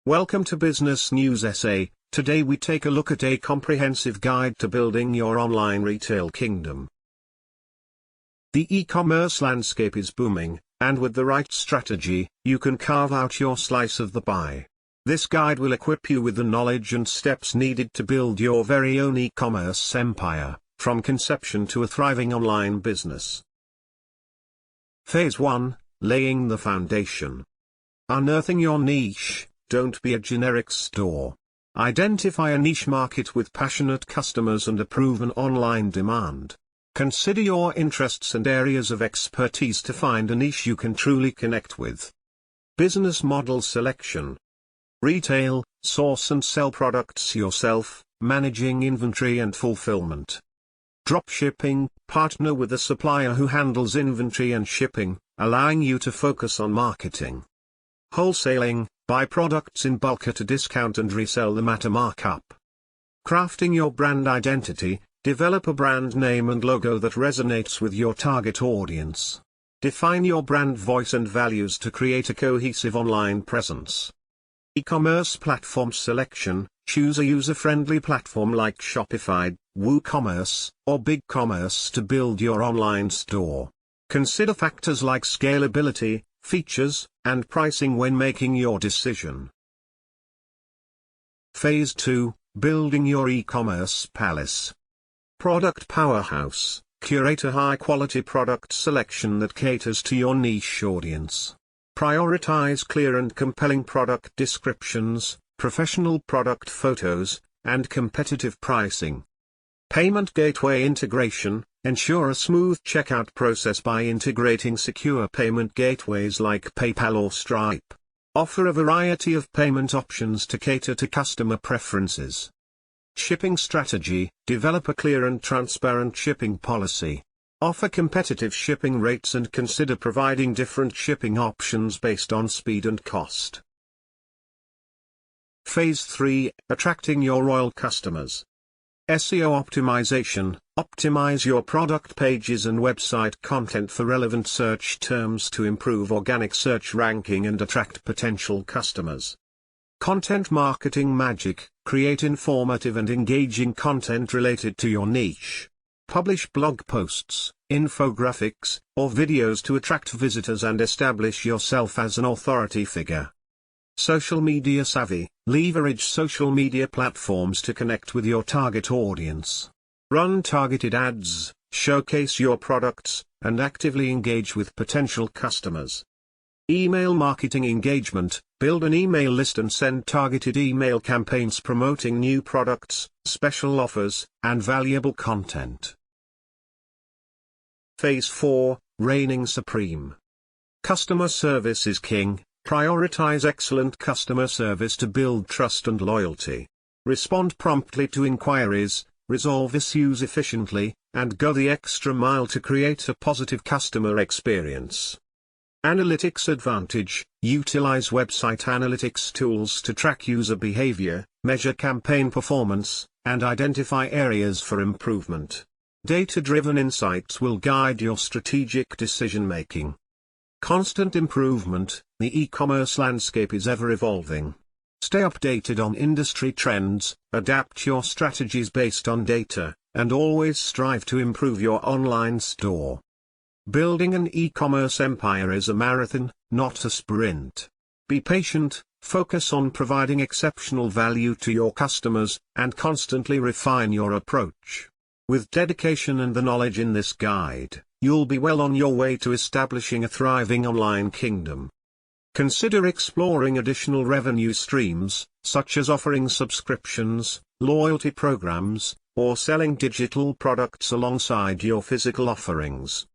Welcome to Business News SA. Today we take a look at a comprehensive guide to building your online retail kingdom. The e-commerce landscape is booming, and with the right strategy, you can carve out your slice of the pie. This guide will equip you with the knowledge and steps needed to build your very own e-commerce empire, from conception to a thriving online business. Phase 1: Laying the foundation. Unearthing your niche. Don't be a generic store. Identify a niche market with passionate customers and a proven online demand. Consider your interests and areas of expertise to find a niche you can truly connect with. Business model selection. Retail, source and sell products yourself, managing inventory and fulfillment. Dropshipping, partner with a supplier who handles inventory and shipping, allowing you to focus on marketing. Wholesaling, buy products in bulk at a discount and resell them at a markup. Crafting your brand identity, develop a brand name and logo that resonates with your target audience. Define your brand voice and values to create a cohesive online presence. E-commerce platform selection, choose a user-friendly platform like Shopify, WooCommerce, or BigCommerce to build your online store. Consider factors like scalability, features, and pricing when making your decision. Phase 2: Building your e-commerce palace. Product powerhouse, curate a high-quality product selection that caters to your niche audience. Prioritize clear and compelling product descriptions, professional product photos, and competitive pricing. Payment gateway integration. Ensure a smooth checkout process by integrating secure payment gateways like PayPal or Stripe. Offer a variety of payment options to cater to customer preferences. Shipping strategy. Develop a clear and transparent shipping policy. Offer competitive shipping rates and consider providing different shipping options based on speed and cost. Phase 3: Attracting your loyal customers. SEO optimization. Optimize your product pages and website content for relevant search terms to improve organic search ranking and attract potential customers. Content marketing magic. Create informative and engaging content related to your niche. Publish blog posts, infographics, or videos to attract visitors and establish yourself as an authority figure. Social media savvy. Leverage social media platforms to connect with your target audience. Run targeted ads, showcase your products, and actively engage with potential customers. Email marketing engagement. Build an email list and send targeted email campaigns promoting new products, special offers, and valuable content. Phase 4: Reigning supreme. Customer service is king. Prioritize excellent customer service to build trust and loyalty. Respond promptly to inquiries, resolve issues efficiently, and go the extra mile to create a positive customer experience. Analytics advantage. Utilize website analytics tools to track user behavior, measure campaign performance, and identify areas for improvement. Data-driven insights will guide your strategic decision-making. Constant improvement. The e-commerce landscape is ever evolving. Stay updated on industry trends, adapt your strategies based on data, and always strive to improve your online store. Building an e-commerce empire is a marathon, not a sprint. Be patient, focus on providing exceptional value to your customers, and constantly refine your approach. With dedication and the knowledge in this guide, you'll be well on your way to establishing a thriving online kingdom. Consider exploring additional revenue streams, such as offering subscriptions, loyalty programs, or selling digital products alongside your physical offerings.